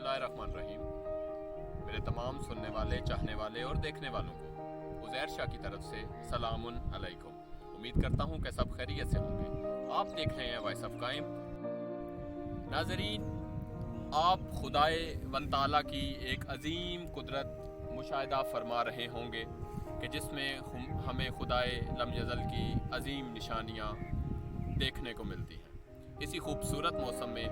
बिस्मिल्लाहिर्रहमानिर्रहीम। मेरे तमाम सुनने वाले, चाहने वाले और देखने वालों को उज़ैर शाह की तरफ से सलामुन अलैकुम। उम्मीद करता हूँ कि सब खैरियत से होंगे। आप देख रहे हैं वॉइस ऑफ कायम। नाज़रीन, आप खुदाए वन ताला की एक अजीम कुदरत मुशाहिदा फरमा रहे होंगे कि जिसमें हमें खुदाए लम यज़ल की अजीम निशानियाँ देखने को मिलती हैं। इसी खूबसूरत मौसम में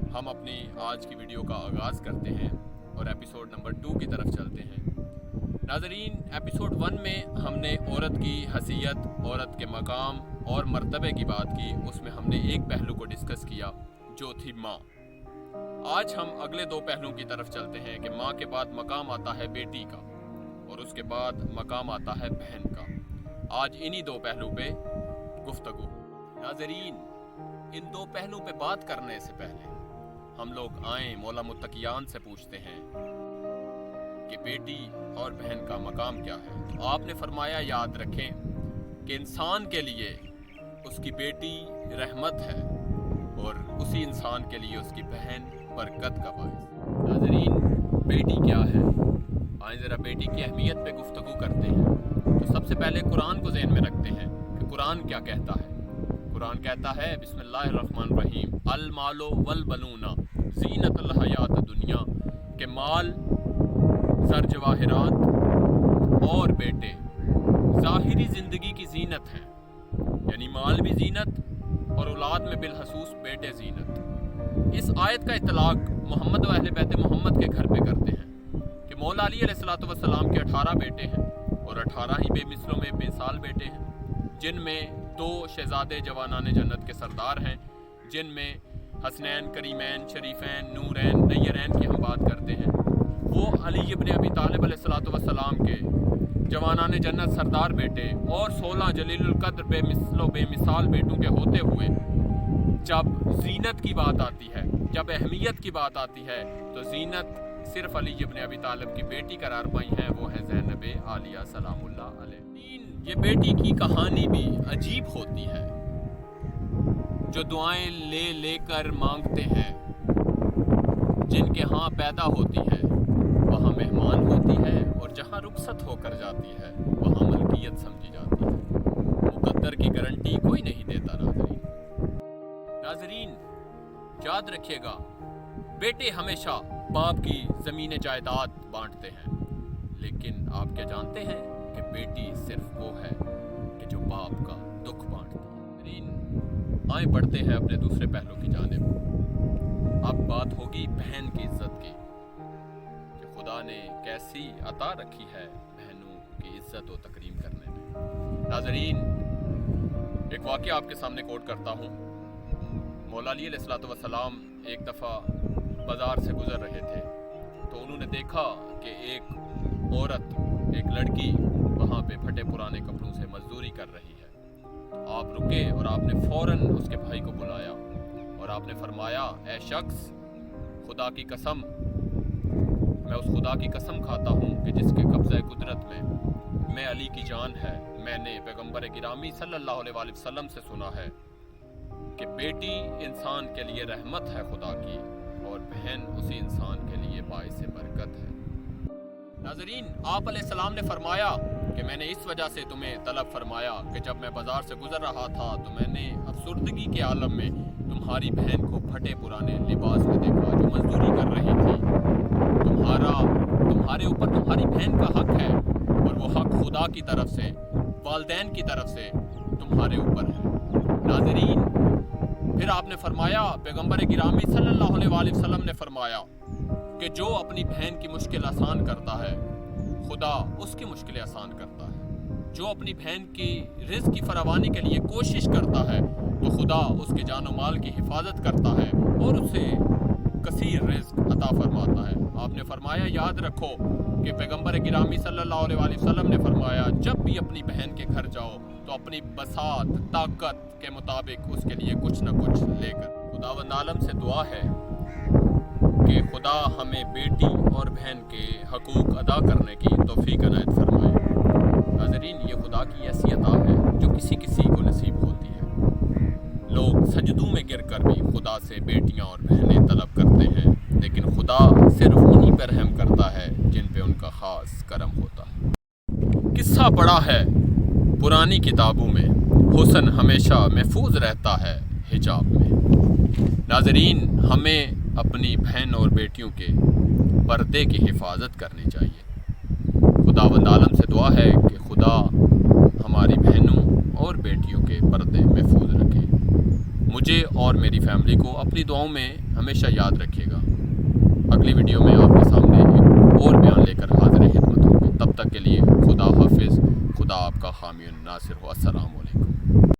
हम अपनी आज की वीडियो का आगाज़ करते हैं और एपिसोड नंबर 2 की तरफ चलते हैं। नाज़रीन, एपिसोड 1 में हमने औरत की हैसियत, औरत के मकाम और मर्तबे की बात की। उसमें हमने एक पहलू को डिस्कस किया जो थी माँ। आज हम अगले 2 पहलुओं की तरफ चलते हैं कि माँ के बाद मकाम आता है बेटी का और उसके बाद मकाम आता है बहन का। आज इन्हीं 2 पहलू पे गुफ्तगू। नाज़रीन, इन 2 पहलू पे बात करने से पहले हम लोग आए मौला मुत्तकियान से पूछते हैं कि बेटी और बहन का मकाम क्या है। तो आपने फरमाया, याद रखें कि इंसान के लिए उसकी बेटी रहमत है और उसी इंसान के लिए उसकी बहन बरकत का बाइस। नाज़रीन, बेटी क्या है? आए ज़रा बेटी की अहमियत पे गुफ्तगू करते हैं। तो सबसे पहले कुरान को ज़हन में रखते हैं कि कुरान क्या कहता है। कुरान कहता है, बिस्मिल्लाहिर्रहमानिर्रहीम, अल मालो वल बलूना ज़ीनतुल हयात दुनिया, के माल, ज़र जवाहिरात और बेटे ज़ाहिरी ज़िंदगी की ज़ीनत हैं। यानी माल भी ज़ीनत और औलाद में बिलखसूस बेटे ज़ीनत। इस आयत का इतलाक़ मोहम्मद व अहले बैत मोहम्मद के घर पे करते हैं कि मौला अली अलैहिस्सलातु वस्सलाम के 18 बेटे हैं और 18 ही बेमिसलों में बेमिसाल बेटे हैं, जिनमें 2 शहजादे जवानाने जन्नत के सरदार हैं, जिनमें हसनैन, करीमैन, शरीफैन, नूरैन, नय्यरैन की हम बात करते हैं। वो अली इब्न अबी तालिब अलैहिस्सलातु वस्सलाम के जवानाने जन्नत सरदार बेटे और 16 जलीलुल कद्र बेमिसाल बेटों के होते हुए जब ज़ीनत की बात आती है, जब अहमियत की बात आती है, तो ज़ीनत सिर्फ अली इब्न अबी तालिब की बेटी करार पाई हैं, वो है ज़ैनब आलिया सलामुल्लाह अलैहा। ये बेटी की कहानी भी अजीब होती है। जो दुआएं लेकर मांगते हैं, जिनके यहाँ पैदा होती है वहाँ मेहमान होती है और जहाँ रुखसत होकर जाती है वहाँ मलकियत समझी जाती है। मुकद्दर की गारंटी कोई नहीं देता। नाज़रीन, याद रखिएगा, बेटे हमेशा बाप की ज़मीन जायदाद बांटते हैं, लेकिन आप क्या जानते हैं कि बेटी सिर्फ वो है कि जो बाप का दुख बांटती है। आए बढ़ते हैं अपने दूसरे पहलू की जानिब। अब बात होगी बहन की इज्जत की कि खुदा ने कैसी अता रखी है बहनों की इज्जत और तकरीम करने में। नाज़रीन, एक वाक़या आपके सामने कोट करता हूँ। मौला अली अलैहिस्सलातु वस्सलाम एक दफ़ा बाज़ार से गुज़र रहे थे तो उन्होंने देखा कि एक औरत, एक लड़की वहाँ पे फटे पुराने कपड़ों से मजदूरी कर रही है। आप रुके और आपने फ़ौरन उसके भाई को बुलाया और आपने फरमाया, ऐ शख्स, खुदा की कसम, मैं उस खुदा की कसम खाता हूँ कि जिसके कब्ज़े कुदरत में मैं अली की जान है, मैंने पैगम्बर गिरामी सल्लल्लाहु अलैहि वसल्लम से सुना है कि बेटी इंसान के लिए रहमत है खुदा की और बहन उसी इंसान के लिए बाइस बरकत है। नाज़रीन, आप अलैहिस्सलाम ने फरमाया कि मैंने इस वजह से तुम्हें तलब फरमाया कि जब मैं बाज़ार से गुज़र रहा था तो मैंने अफसुर्दगी के आलम में तुम्हारी बहन को फटे पुराने लिबास में देखा जो मजदूरी कर रही थी। तुम्हारे ऊपर तुम्हारी बहन का हक है और वो हक खुदा की तरफ से, वालिदैन की तरफ से तुम्हारे ऊपर है। नाज़रीन, फिर आपने फरमाया, पैगम्बर गिरामी सल्लल्लाहु अलैहि वसल्लम ने फरमाया कि जो अपनी बहन की मुश्किल आसान करता है, खुदा उसकी मुश्किलें आसान करता है। जो अपनी बहन की रिज़्क़ की फरावानी के लिए कोशिश करता है तो खुदा उसके जान माल की हिफाजत करता है और उसे कसीर रिज़्क़ अता फरमाता है। आपने फरमाया, याद रखो कि पैगम्बर गिरामी सल्लल्लाहु अलैहि वसल्लम ने फरमाया, जब भी अपनी बहन के घर जाओ तो अपनी बसात, ताकत के मुताबिक उसके लिए कुछ न कुछ लेकर। खुदावंद आलम से दुआ है कि खुदा हमें बेटी और बहन के हकूक़ अदा करने की तौफ़ीक़ अनायत फरमाए। नाज़रीन, ये खुदा की ऐसी अता है जो किसी किसी को नसीब होती है। लोग सजदों में गिर कर भी खुदा से बेटियां और बहनें तलब करते हैं, लेकिन खुदा پہ رحم کرتا ہے جن پہ ان کا خاص کرم ہوتا ہے۔ قصہ پڑا ہے پرانی کتابوں میں، حسن ہمیشہ محفوظ رہتا ہے حجاب میں۔ ناظرین، ہمیں اپنی بہن اور بیٹیوں کے پردے کی حفاظت کرنی چاہیے۔ خداوند عالم سے دعا ہے کہ خدا ہماری بہنوں اور بیٹیوں کے پردے محفوظ رکھے۔ مجھے اور میری فیملی کو اپنی دعاؤں میں ہمیشہ یاد رکھیے گا۔ اگلی ویڈیو میں آپ کے سامنے ایک اور بیان لے کر حاضر خدمت ہوں گے۔ تب تک کے لیے خدا حافظ۔ خدا آپ کا حامی و ناصر ہو۔ السلام علیکم۔